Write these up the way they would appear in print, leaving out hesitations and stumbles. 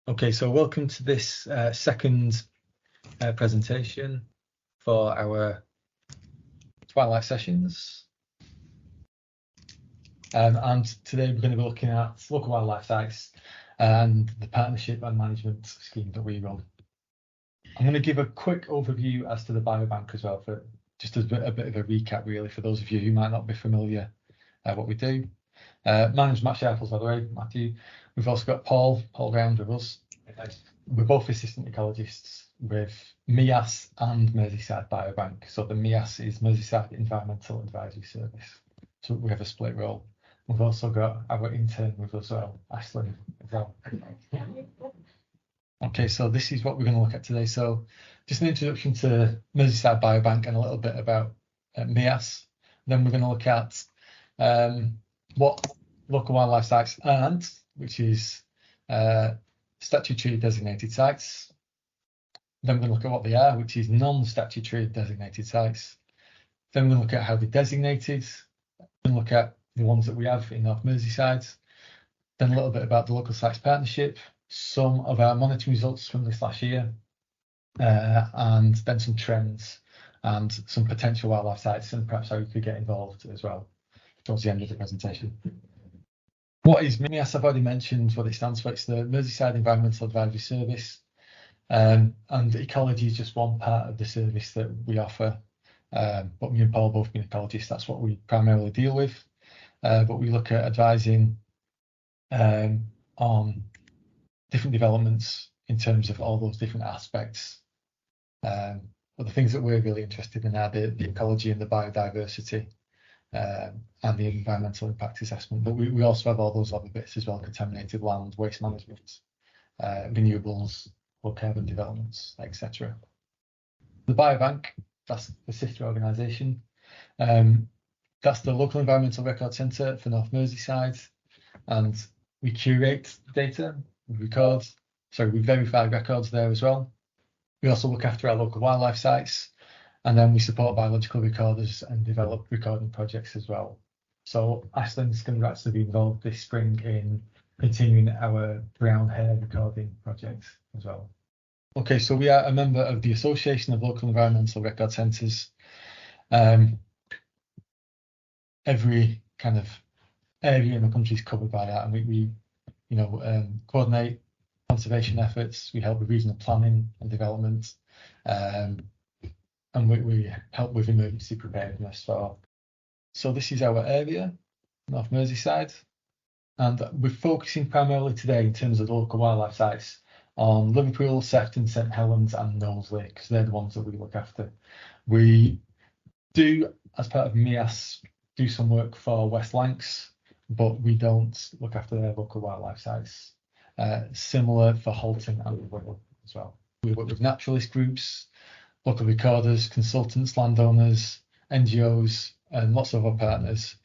Okay, so welcome to this second presentation for our Twilight Sessions. And today we're going to be looking at local wildlife sites and the partnership and management scheme that we run. I'm going to give a quick overview as to the biobank as well, for just a bit of a recap really for those of you who might not be familiar what we do. My name's Mat Sharples, by the way, Matthew. We've also got Paul Round with us. We're both assistant ecologists with MEAS and Merseyside BioBank. So the MEAS is Merseyside Environmental Advisory Service. So we have a split role. We've also got our intern with us as well, Ashley, as well. Okay, so this is what we're going to look at today. So just an introduction to Merseyside BioBank and a little bit about MEAS. Then we're going to look at what local wildlife sites aren't, which is statutory designated sites. Then we're going to look at what they are, which is non-statutory designated sites. Then we're going to look at how they're designated. Then look at the ones that we have in North Merseyside. Then a little bit about the local sites partnership, some of our monitoring results from this last year, and then some trends and some potential wildlife sites and perhaps how you could get involved as well towards the end of the presentation. What is MEAS? I've already mentioned what it stands for. It's the Merseyside Environmental Advisory Service, and ecology is just one part of the service that we offer. But me and Paul both being ecologists, that's what we primarily deal with. But we look at advising on different developments in terms of all those different aspects. But the things that we're really interested in are the ecology and the biodiversity. And the environmental impact assessment, but we also have all those other bits as well: contaminated land, waste management, renewables, low carbon developments, etc. The biobank, that's the sister organisation. That's the local environmental record centre for North Merseyside, and we curate data, we verify records there as well. We also look after our local wildlife sites. And then we support biological recorders and develop recording projects as well. So Ashland's going to actually be involved this spring in continuing our brown hair recording project as well. Okay, so we are a member of the Association of Local Environmental Record Centres. Every kind of area in the country is covered by that, and we coordinate conservation efforts. We help with regional planning and development. And we help with emergency preparedness. So this is our area, North Merseyside, and we're focusing primarily today in terms of the local wildlife sites on Liverpool, Sefton, St Helens and Knowsley, because they're the ones that we look after. We do, as part of MEAS, do some work for West Lancs, but we don't look after their local wildlife sites. Similar for Halton and Wirral as well. We work with naturalist groups, local recorders, consultants, landowners, NGOs, and lots of other partners.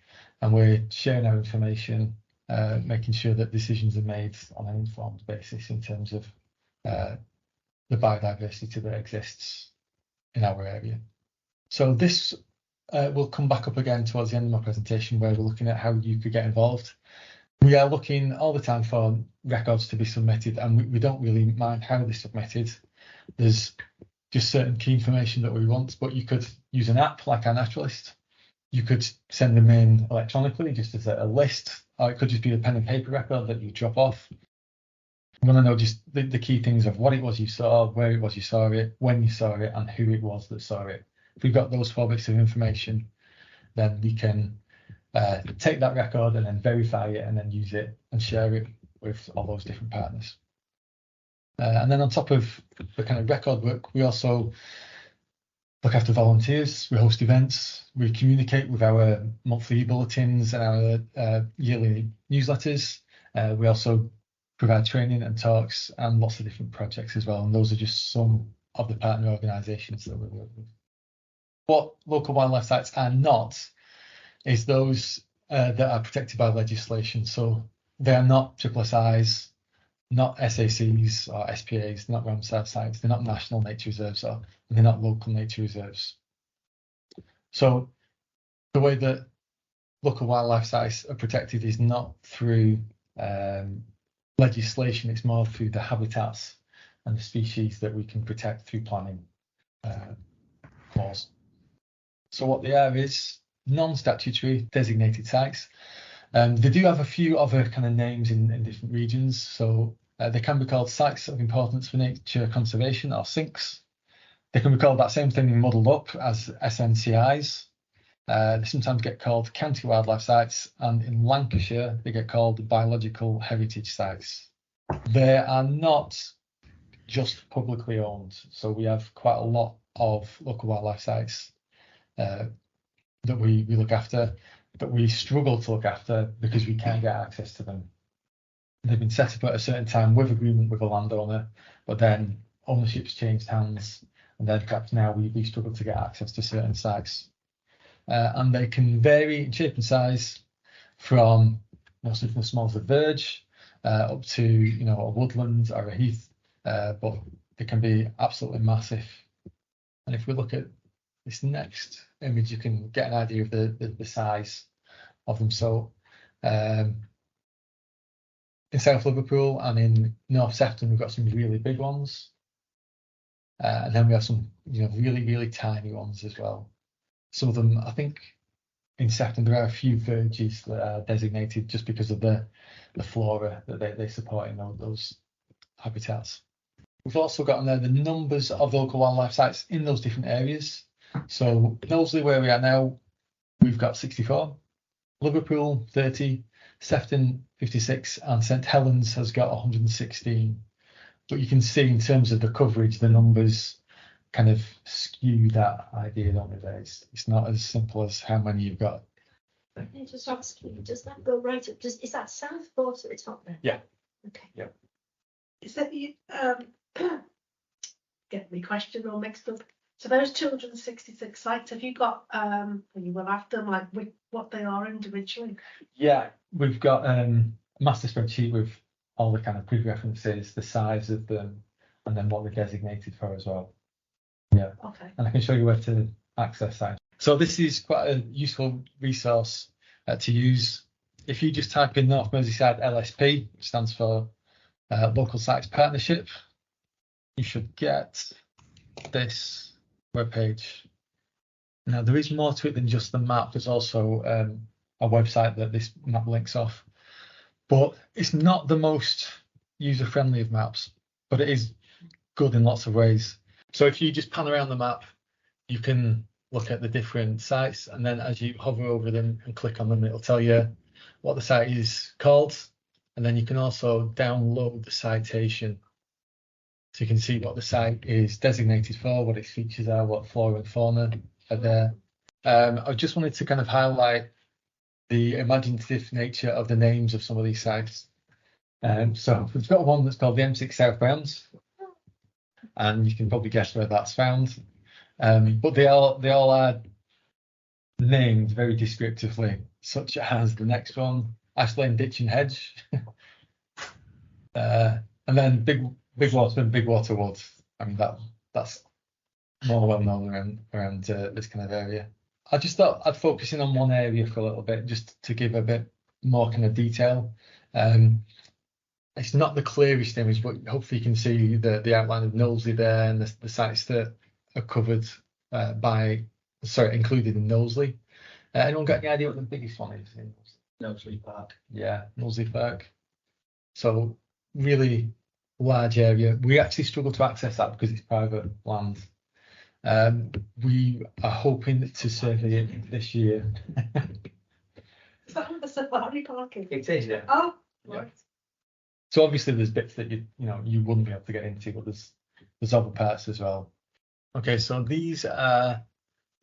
And we're sharing our information, making sure that decisions are made on an informed basis in terms of the biodiversity that exists in our area. So this will come back up again towards the end of my presentation, where we're looking at how you could get involved. We are looking all the time for records to be submitted, and we don't really mind how they're submitted. There's just certain key information that we want, but you could use an app like our naturalist. You could send them in electronically, just as a list, or it could just be a pen and paper record that you drop off. We want to know just the key things of what it was you saw, where it was you saw it, when you saw it, and who it was that saw it. If we've got those 4 bits of information, then we can take that record and then verify it and then use it and share it with all those different partners. And then on top of the kind of record work, we also look after volunteers, we host events, we communicate with our monthly bulletins and our yearly newsletters. We also provide training and talks and lots of different projects as well. And those are just some of the partner organisations that we work with. What local wildlife sites are not is those that are protected by legislation. So they are not SSSIs, not SACs or SPAs, they're not Ramsar sites, they're not national nature reserves, or they're not local nature reserves. So the way that local wildlife sites are protected is not through legislation. It's more through the habitats and the species that we can protect through planning laws. So what they are is non-statutory designated sites. They do have a few other kind of names in different regions. So they can be called sites of importance for nature conservation, or SINCs. They can be called that same thing muddled up as SNCIs. They sometimes get called county wildlife sites, and in Lancashire they get called biological heritage sites. They are not just publicly owned, so we have quite a lot of local wildlife sites that we look after, but we struggle to look after because we can't get access to them. They've been set up at a certain time with agreement with a landowner, but then ownership's changed hands, and then perhaps now we struggle to get access to certain sites. And they can vary in shape and size from something as small as a verge up to a woodland or a heath, but they can be absolutely massive. And if we look at this next image, you can get an idea of the size of them. So in South Liverpool and in North Sefton, we've got some really big ones, and then we have some really tiny ones as well. Some of them, I think, in Sefton there are a few verges that are designated just because of the flora that they support in those habitats. We've also got on there the numbers of local wildlife sites in those different areas. So Knowsley, where we are now, we've got 64, Liverpool 30, Sefton 56, and St Helens has got 116. But you can see in terms of the coverage, the numbers kind of skew that idea, don't they? It's not as simple as how many you've got. Can I just ask you, does that go right up? Is that Southport at the top there? Yeah. Okay. Yeah. Is that you get my question all mixed up? So those 266 sites, have you got you will have them like what they are individually? Yeah, we've got a master spreadsheet with all the kind of proof references, the size of them, and then what they're designated for as well. Yeah. Okay. And I can show you where to access that. So this is quite a useful resource to use. If you just type in North Merseyside LSP, which stands for Local Sites Partnership, you should get this webpage. Now there is more to it than just the map. There's also a website that this map links off, but it's not the most user-friendly of maps, but it is good in lots of ways. So if you just pan around the map, you can look at the different sites, and then as you hover over them and click on them, it'll tell you what the site is called, and then you can also download the citation. So you can see what the site is designated for, what its features are, what flora and fauna are there. I just wanted to kind of highlight the imaginative nature of the names of some of these sites. So we've got one that's called the M6 Southbound, and you can probably guess where that's found. But they all are named very descriptively, such as the next one, Ash Lane Ditch and Hedge, and then Big Water Wood. I mean that's more well known around this kind of area. I just thought I'd focus in on one area for a little bit, just to give a bit more kind of detail. It's not the clearest image, but hopefully you can see the outline of Knowsley there, and the sites that are covered included in Knowsley. Anyone got any idea what the biggest one is in Knowsley Park? Yeah, Knowsley Park. So really large area. We actually struggle to access that because it's private land. We are hoping to survey it this year. Is that the safari parking? It is, yeah. Oh, Yeah. right. So obviously there's bits that you wouldn't be able to get into, but there's other parts as well. Okay, so these are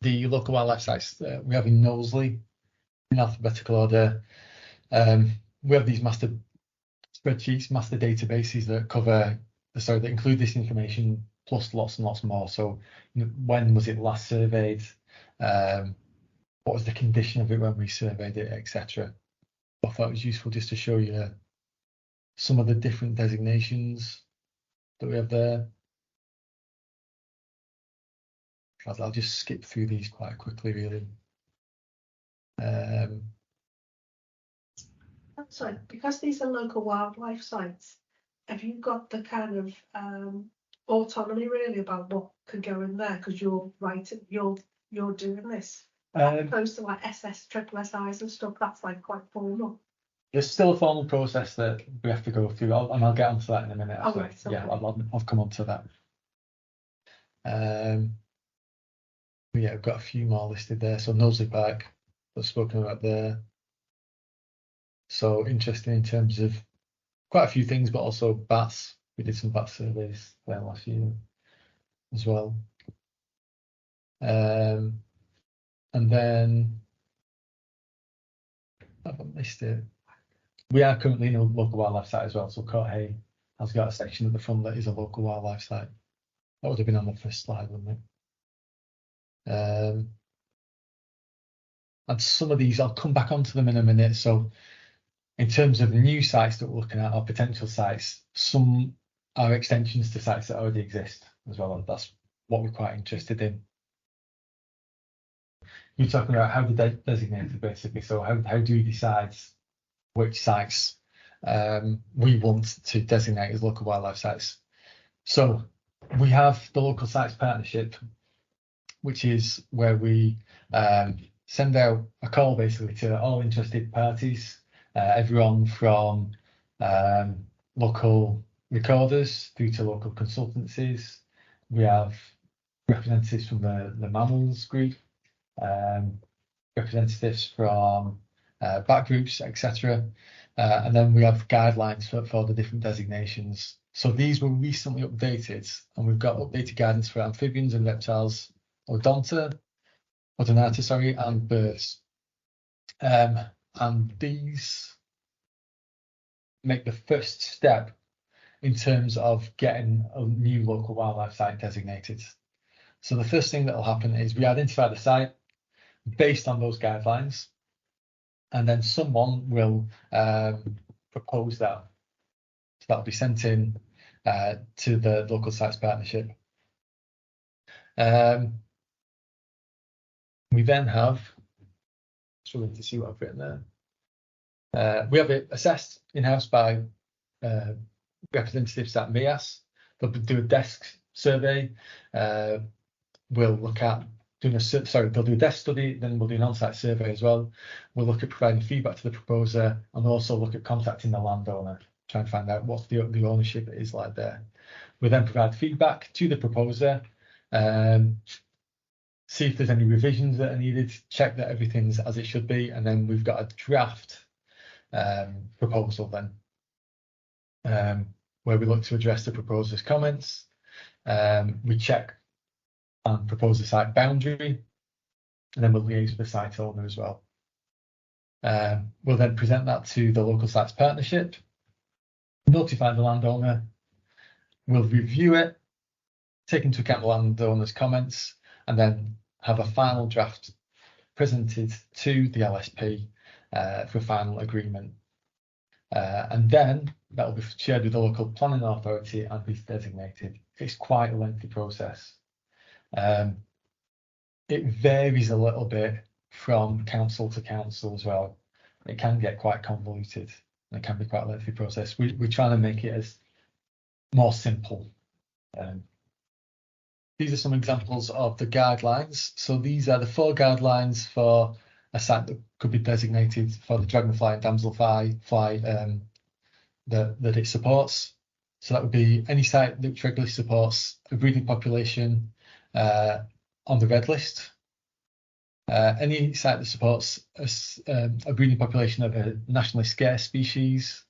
the local wildlife sites we have in Knowsley in alphabetical order. We have these master spreadsheets, master databases that include this information plus lots and lots more. So when was it last surveyed? What was the condition of it when we surveyed it, etc. I thought it was useful just to show you some of the different designations that we have there. I'll just skip through these quite quickly, really. Sorry, because these are local wildlife sites, have you got the kind of autonomy really about what could go in there? Because you're writing, you're doing this, as opposed to like SSIs and stuff. That's like quite formal. There's still a formal process that we have to go through, and I'll get onto that in a minute. Oh, right, Yeah, okay. I'll come on to that. But yeah, I've got a few more listed there. So Knowsley Park, I've spoken about there. So interesting in terms of quite a few things, but also bats. We did some bat surveys there last year as well. And then I've missed it. We are currently in a local wildlife site as well. So Court Hay has got a section at the front that is a local wildlife site. That would have been on the first slide, wouldn't it? And some of these, I'll come back onto them in a minute. So in terms of new sites that we're looking at, or potential sites, some are extensions to sites that already exist as well. And that's what we're quite interested in. You're talking about how to designate it, basically. So how do we decide which sites we want to designate as local wildlife sites? So we have the local sites partnership, which is where we send out a call basically to all interested parties, everyone from local recorders through to local consultancies. We have representatives from the mammals group, representatives from bat groups, etc. And then we have guidelines for the different designations. So these were recently updated, and we've got updated guidance for amphibians and reptiles, odonata, and birds. And these make the first step in terms of getting a new local wildlife site designated. So the first thing that will happen is we identify the site based on those guidelines, and then someone will propose that. So that'll be sent in to the local sites partnership. We then have, struggling to see what I've written there. We have it assessed in-house by representatives at MEAS. They'll do a desk survey. We'll look at they'll do a desk study, then we'll do an on-site survey as well. We'll look at providing feedback to the proposer, and we'll also look at contacting the landowner, try and find out what the ownership is like there. We then provide feedback to the proposer, see if there's any revisions that are needed, check that everything's as it should be, and then we've got a draft proposal then, where we look to address the proposer's comments. We check and propose a site boundary, and then we'll liaise with the site owner as well. We'll then present that to the local sites partnership, notify the landowner, we'll review it, take into account the landowner's comments, and then have a final draft presented to the LSP for final agreement. And then that will be shared with the local planning authority and be designated. It's quite a lengthy process. It varies a little bit from council to council as well. It can get quite convoluted, and it can be quite a lengthy process. We're trying to make it as more simple. These are some examples of the guidelines. So these are the 4 guidelines for a site that could be designated for the dragonfly and damselfly that it supports. So that would be any site that regularly supports a breeding population on the red list, any site that supports a breeding population of a nationally scarce species,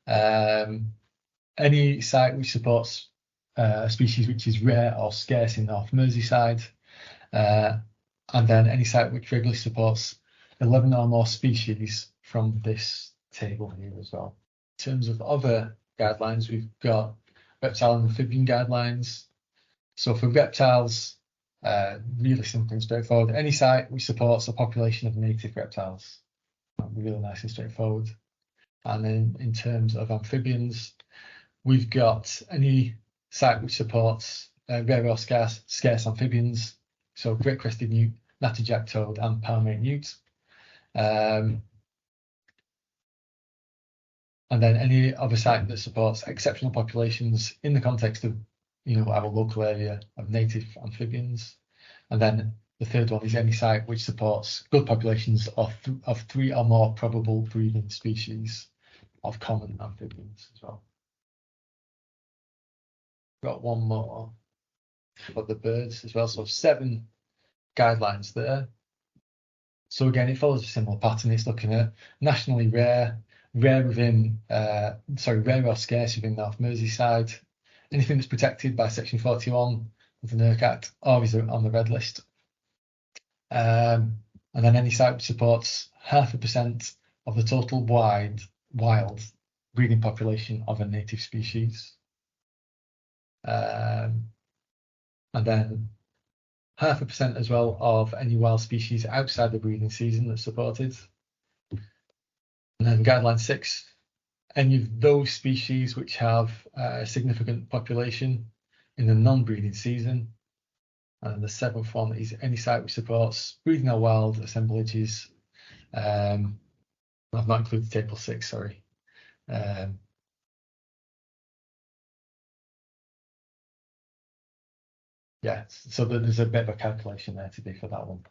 any site which supports a species which is rare or scarce in North Merseyside, and then any site which regularly supports 11 or more species from this table here as well. In terms of other guidelines, we've got reptile and amphibian guidelines. So for reptiles, really simple and straightforward. Any site which supports a population of native reptiles, really nice and straightforward. And then in terms of amphibians, we've got any site which supports rare or scarce amphibians, so great crested newt, natterjack toad, and palmate newt. And then any other site that supports exceptional populations in the context of, our local area of native amphibians. And then the third one is any site which supports good populations of 3 or more probable breeding species of common amphibians as well. Got one more for the birds as well. So 7 guidelines there. So again, it follows a similar pattern. It's looking at nationally rare or scarce within North Merseyside, anything that's protected by Section 41 of the NERC Act or is on the red list. And then any site which supports 0.5% of the total wild breeding population of a native species. And then 0.5% as well of any wild species outside the breeding season that's supported. And then guideline 6, any of those species which have a significant population in the non-breeding season. And then the 7th one is any site which supports breeding or wild assemblages. I've not included table 6, sorry. Yeah, so there's a bit of a calculation there to do for that one.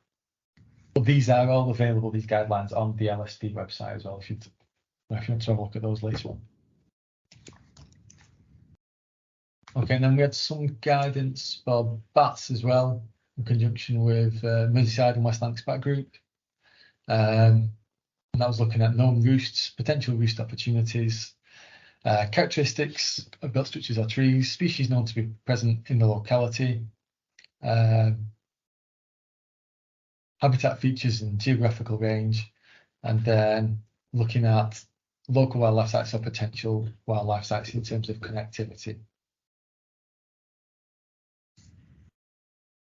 But these are all available, these guidelines, on the LSD website as well, if you want to have a look at those later on. Okay, and then we had some guidance for bats as well, in conjunction with Merseyside and West Lancs Group. And that was looking at known roosts, potential roost opportunities, characteristics of built structures or trees, species known to be present in the locality, habitat features and geographical range, and then looking at local wildlife sites or potential wildlife sites in terms of connectivity.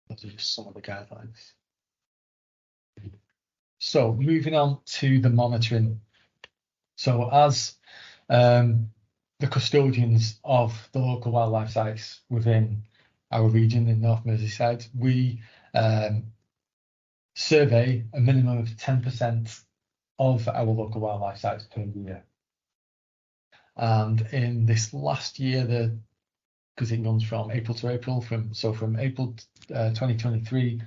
Those are just some of the guidelines. So moving on to the monitoring. So as the custodians of the local wildlife sites within our region in North Merseyside, we survey a minimum of 10% of our local wildlife sites per year. And in this last year, because it runs from April to April, from April 2023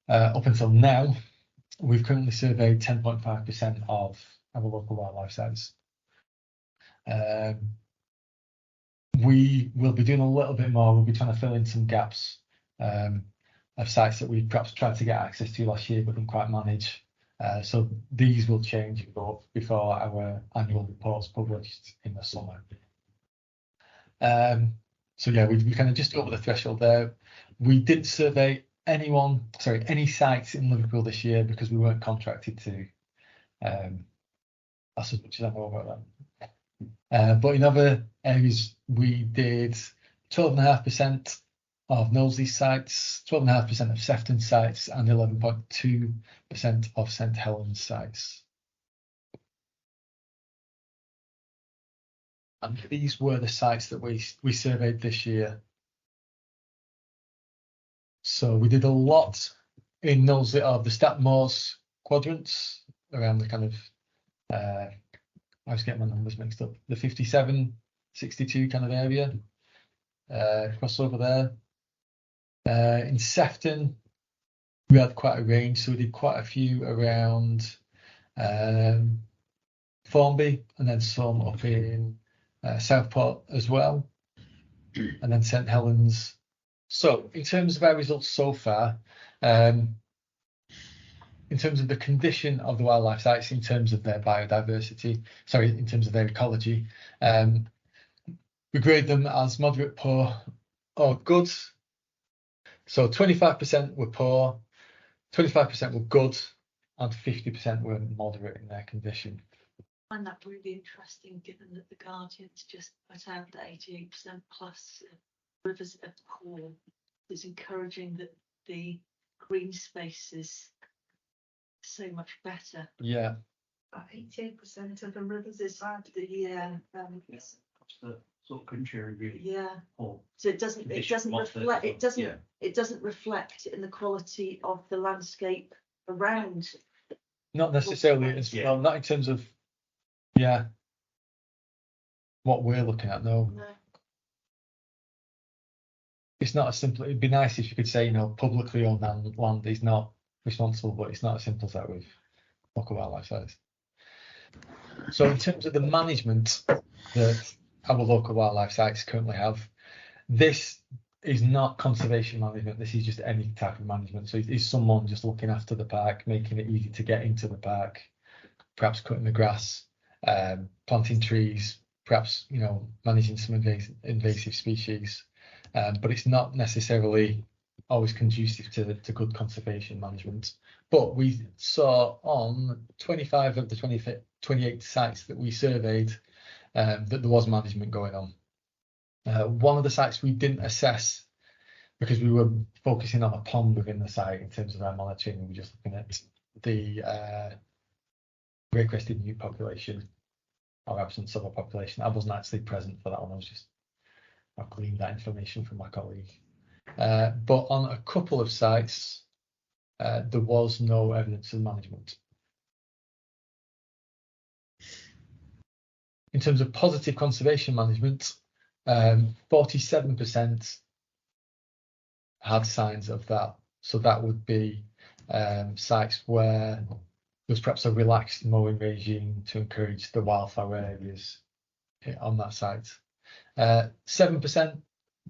up until now, we've currently surveyed 10.5% of our local wildlife sites. We will be doing a little bit more. We'll be trying to fill in some gaps of sites that we perhaps tried to get access to last year but didn't quite manage. So these will change before our annual report's published in the summer. So yeah, we kind of just over the threshold there. We didn't survey any sites in Liverpool this year because we weren't contracted to. That's as much as I know about that. But in other areas, we did 12.5% of Knowsley sites, 12.5% of Sefton sites, and 11.2% of St Helens sites. And these were the sites that we surveyed this year. So we did a lot in Knowsley of the Statmore's quadrants around the kind of, I was getting my numbers mixed up, the 57, 62 kind of area, crossover there. In Sefton, we had quite a range, so we did quite a few around Formby, and then some up in Southport as well, and then St Helens. So in terms of our results so far, in terms of the condition of the wildlife sites, in terms of their biodiversity, in terms of their ecology, we grade them as moderate, poor, or good. So 25% were poor, 25% were good, and 50% were moderate in their condition. I find that really interesting, given that the Guardian's just put out that 88% plus rivers are poor. It's encouraging that the green space is so much better. Yeah. 88% of the rivers is bad. Yeah. That's the sort of country really. Yeah. Poor. So it doesn't reflect. It doesn't reflect in the quality of the landscape around. Not necessarily as well. Not in terms of. Yeah. what we're looking at. No, No. it's not as simple. It'd be nice if you could say, publicly owned land is not responsible, but it's not as simple as that with local wildlife sites. So in terms of the management that our local wildlife sites currently have, this is not conservation management. This is just any type of management. So it is someone just looking after the park, making it easy to get into the park, perhaps cutting the grass, planting trees, perhaps managing some invasive species. But it's not necessarily always conducive to good conservation management. But we saw on 25 of the 28 sites that we surveyed that there was management going on. One of the sites we didn't assess because we were focusing on a pond within the site in terms of our monitoring. We were just looking at the grey-crested newt population or absence of a population. I wasn't actually present for that one. I gleaned that information from my colleague. But on a couple of sites, there was no evidence of management. In terms of positive conservation management, 47% had signs of that. So that would be sites where there's perhaps a relaxed mowing regime to encourage the wildflower areas on that site. 7%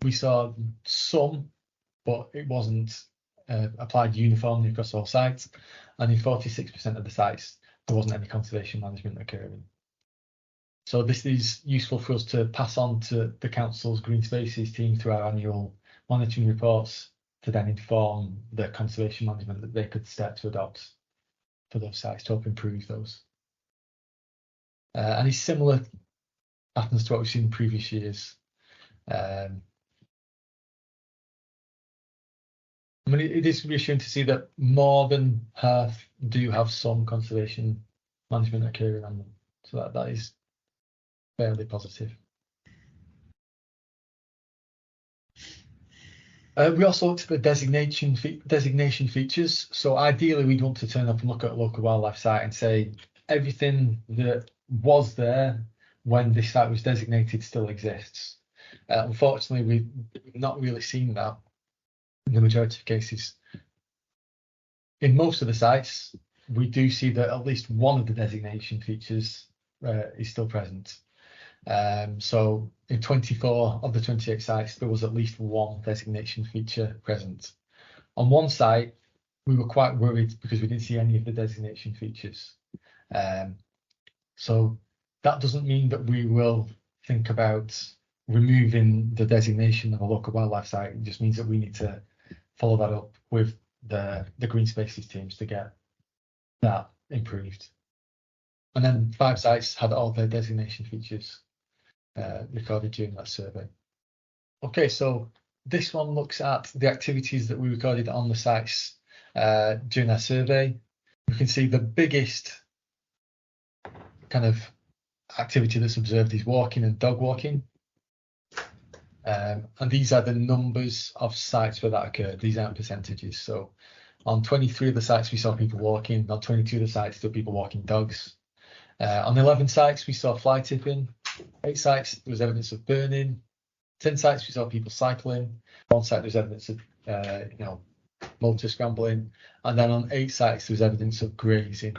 we saw some, but it wasn't applied uniformly across all sites. And in 46% of the sites, there wasn't any conservation management occurring. So this is useful for us to pass on to the council's green spaces team through our annual monitoring reports to then inform the conservation management that they could start to adopt for those sites to help improve those. And it's similar patterns to what we've seen in previous years. I mean, it is reassuring to see that more than half do have some conservation management occurring on them. So that is fairly positive. We also looked at the designation features. So ideally, we'd want to turn up and look at a local wildlife site and say everything that was there when this site was designated still exists. Unfortunately, we've not really seen that in the majority of cases. In most of the sites, we do see that at least one of the designation features is still present. So in 24 of the 28 sites, there was at least one designation feature present. On one site, we were quite worried because we didn't see any of the designation features. So that doesn't mean that we will think about removing the designation of a local wildlife site. It just means that we need to follow that up with the green spaces teams to get that improved. And then 5 sites had all their designation features recorded during that survey. Okay, so this one looks at the activities that we recorded on the sites during our survey. You can see the biggest kind of activity that's observed is walking and dog walking. And these are the numbers of sites where that occurred. These aren't percentages. So on 23 of the sites, we saw people walking. On 22 of the sites, there were people walking dogs. On 11 sites, we saw fly tipping. 8 sites, there was evidence of burning. 10 sites, we saw people cycling. 1 site, there was evidence of, motor scrambling. And then on 8 sites, there was evidence of grazing.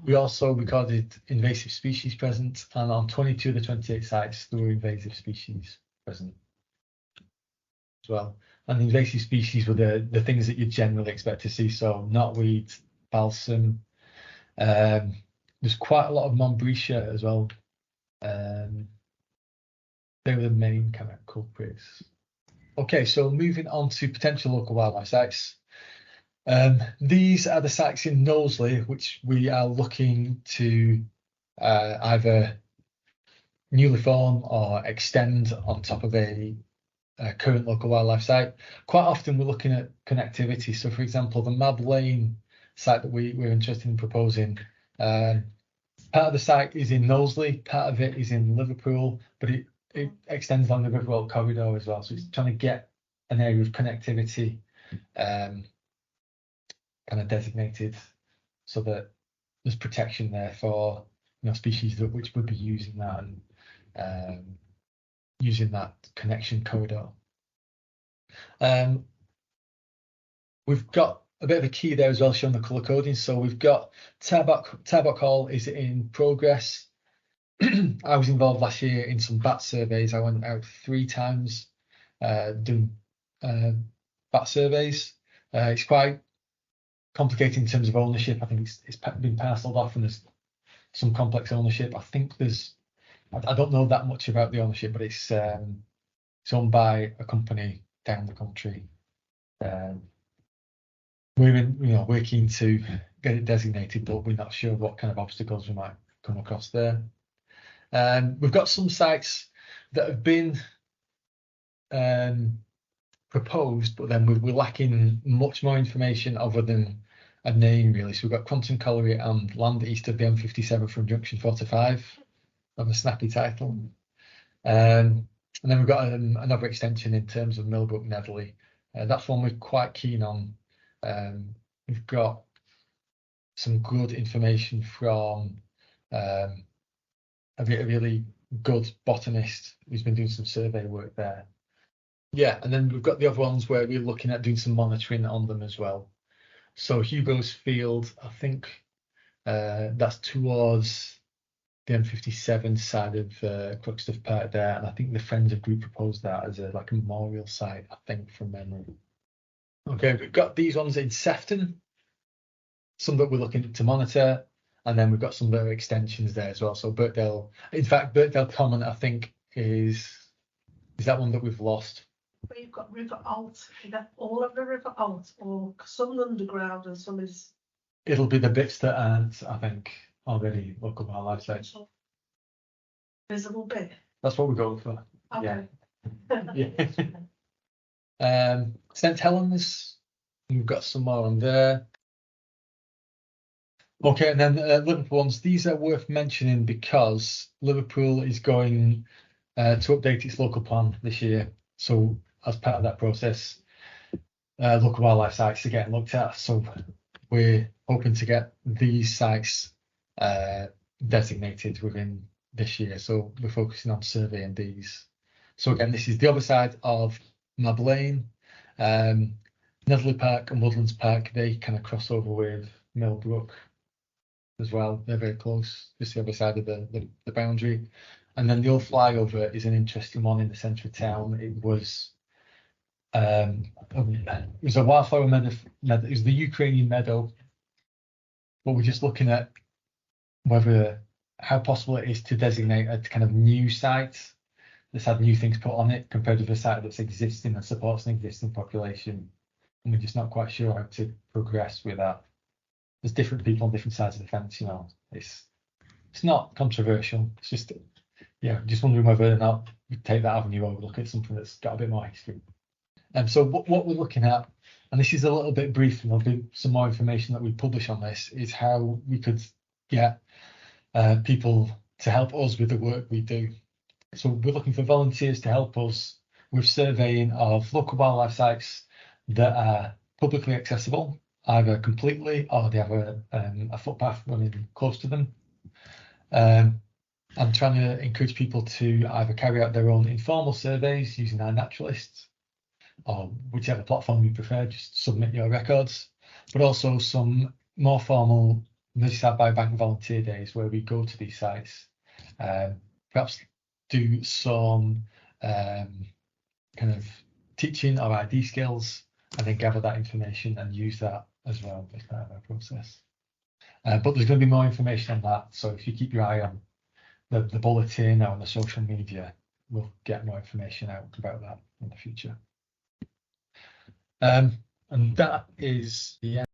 We also recorded invasive species present. And on 22 of the 28 sites, there were invasive species present as well. And the invasive species were the things that you generally expect to see. So knotweed, balsam. There's quite a lot of Montbretia as well. They were the main kind of culprits. Okay, so moving on to potential local wildlife sites. These are the sites in Knowsley which we are looking to either newly form or extend on top of a current local wildlife site. Quite often we're looking at connectivity. So for example, the Mad Lane site that we're interested in proposing, part of the site is in Knowsley, part of it is in Liverpool, but it extends along the Riverwell corridor as well. So it's trying to get an area of connectivity kind of designated so that there's protection there for species which would be using that and using that connection corridor. We've got a bit of a key there as well, showing the colour coding. So we've got Tarbuck Hall is in progress. I was involved last year in some bat surveys. I went out 3 times doing bat surveys. It's quite complicated in terms of ownership. I think it's been parcelled off and there's some complex ownership. I think I don't know that much about the ownership, but it's owned by a company down the country. We're keen to get it designated, but we're not sure what kind of obstacles we might come across there. We've got some sites that have been proposed, but then we're lacking much more information other than a name, really. So we've got Quantum Colliery and land east of the M57 from Junction 4 to 5 of a snappy title. And then we've got another extension in terms of Millbrook Nedley. That's one we're quite keen on. We've got some good information from a really good botanist who's been doing some survey work there. Yeah, and then we've got the other ones where we're looking at doing some monitoring on them as well. So Hugo's Field, I think that's towards the M57 side of Cluxton Park there, and I think the Friends of Group proposed that as a memorial site, I think, from memory. Okay, we've got these ones in Sefton, some that we're looking to monitor, and then we've got some other extensions there as well. So Birkdale, in fact, Birkdale Common, I think, is that one that we've lost. But you've got River Alt, is that all of the River Alt, or some underground and some is... It'll be the bits that aren't, I think, already local wildlife sites. Visible bit? That's what we're going for. Okay. Yeah. St Helens, we've got some more on there. Okay, and then Liverpool ones. These are worth mentioning because Liverpool is going to update its local plan this year. So as part of that process, local wildlife sites are getting looked at. So we're hoping to get these sites designated within this year. So we're focusing on surveying these. So again, this is the other side of Mab Lane. Nedley Park and Woodlands Park, they kind of cross over with Millbrook as well. They're very close, just the other side of the boundary. And then the old flyover is an interesting one in the centre of town. It was a wildflower meadow. It was the Ukrainian meadow. But we're just looking at how possible it is to designate a kind of new site that's had new things put on it compared to a site that's existing and supports an existing population. And we're just not quite sure how to progress with that. There's different people on different sides of the fence, It's not controversial. It's just, just wondering whether or not we take that avenue or look at something that's got a bit more history. So what we're looking at, and this is a little bit brief, and there'll be some more information that we publish on this, is how we could get people to help us with the work we do. So we're looking for volunteers to help us with surveying of local wildlife sites that are publicly accessible, either completely or they have a footpath running close to them. I'm trying to encourage people to either carry out their own informal surveys using our naturalists, or whichever platform you prefer, just submit your records, but also some more formal Merseyside BioBank volunteer days where we go to these sites, perhaps do some kind of teaching or ID skills, and then gather that information and use that as well as part of our process. But there's going to be more information on that, so if you keep your eye on the bulletin or on the social media, we'll get more information out about that in the future. And that is the end.